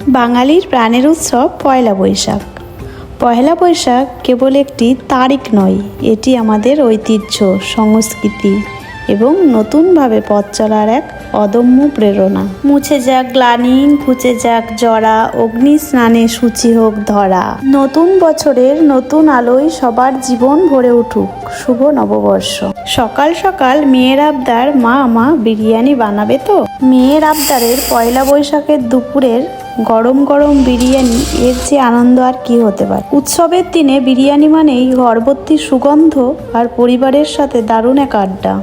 বাঙালির প্রাণের উৎসব পয়লা বৈশাখ। পয়লা বৈশাখ কেবল একটি তারিখ নয়, এটি আমাদের ঐতিহ্য, সংস্কৃতি এবং নতুনভাবে পথ চলার এক অদম্য প্রেরণা। মুছে যাক গ্লানি, ঘুচে যাক জরা, অগ্নি স্নানে সূচি হোক ধরা। নতুন বছরের নতুন আলোয় সবার জীবন ভরে উঠুক, শুভ নববর্ষ। সকাল সকাল মেয়ের আবদার, মা বিরিয়ানি বানাবে তো? মেয়ের আবদারের পয়লা বৈশাখের দুপুরের গরম গরম বিরিয়ানি, এর যে আনন্দ আর কি হতে পারে। উৎসবের দিনে বিরিয়ানি মানেই ঘরভর্তি সুগন্ধ আর পরিবারের সাথে দারুণ এক আড্ডা।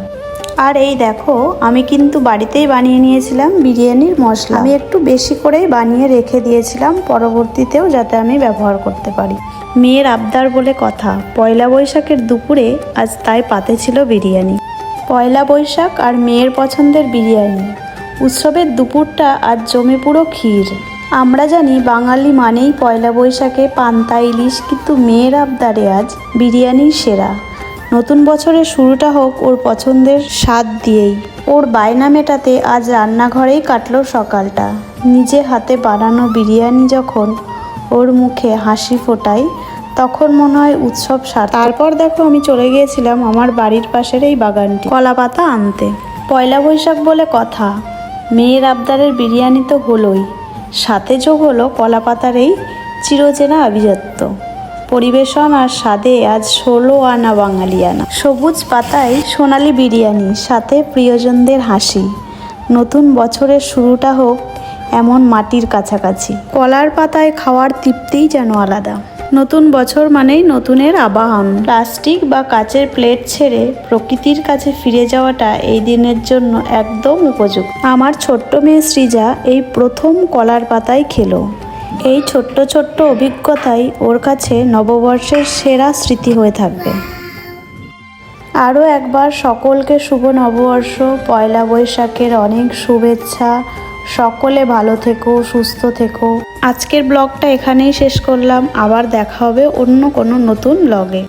আর এই দেখো, আমি কিন্তু বাড়িতেই বানিয়ে নিয়েছিলাম বিরিয়ানির মশলা। আমি একটু বেশি করেই বানিয়ে রেখে দিয়েছিলাম পরবর্তীতেও যাতে আমি ব্যবহার করতে পারি। মেয়ের আবদার বলে কথা, পয়লা বৈশাখের দুপুরে আজ তাই পাতে ছিল বিরিয়ানি। পয়লা বৈশাখ আর মেয়ের পছন্দের বিরিয়ানি, উৎসবের দুপুরটা আজ জমে পুরো ক্ষীর। আমরা জানি বাঙালি মানেই পয়লা বৈশাখে পান্তা ইলিশ, কিন্তু মেয়ের আবদারে আজ বিরিয়ানি সেরা। নতুন বছরের শুরুটা হোক ওর পছন্দের স্বাদ দিয়েই। ওর বায়না মেটাতে আজ রান্নাঘরেই কাটলো সকালটা। নিজে হাতে বানানো বিরিয়ানি যখন ওর মুখে হাসি ফোটায়, তখন মনে হয় উৎসব সার্থক। তারপর দেখো, আমি চলে গিয়েছিলাম আমার বাড়ির পাশের এই বাগানটি কলা পাতা আনতে। পয়লা বৈশাখ বলে কথা, মেয়ের আবদারের বিরিয়ানি তো হলোই, সাথে যোগ হলো কলা পাতার এই চিরচেনা আভিজাত্য। পরিবেশন আর স্বাদে আজ 16 আনা বাঙালিয়ানা। সবুজ পাতায় সোনালি বিরিয়ানি, সাথে প্রিয়জনদের হাসি। নতুন বছরের শুরুটা হোক এমন মাটির কাছাকাছি। কলার পাতায় খাওয়ার তৃপ্তিই যেন আলাদা। নতুন বছর মানেই নতুনের আবাহন। প্লাস্টিক বা কাচের প্লেট ছেড়ে প্রকৃতির কাছে ফিরে যাওয়াটা এই দিনের জন্য একদম উপযুক্ত। আমার ছোট্ট মেয়ে সৃজা এই প্রথম কলার পাতায় খেলো। এই ছোট্ট ছোট্ট অভিজ্ঞতাই ওর কাছে নববর্ষের সেরা স্মৃতি হয়ে থাকবে। আরও একবার সকলকে শুভ নববর্ষ, পয়লা বৈশাখের অনেক শুভেচ্ছা। সকলে ভালো থেকো, সুস্থ থেকো। আজকের ব্লগটা এখানেই শেষ করলাম। আবার দেখা হবে অন্য কোনো নতুন ব্লগে।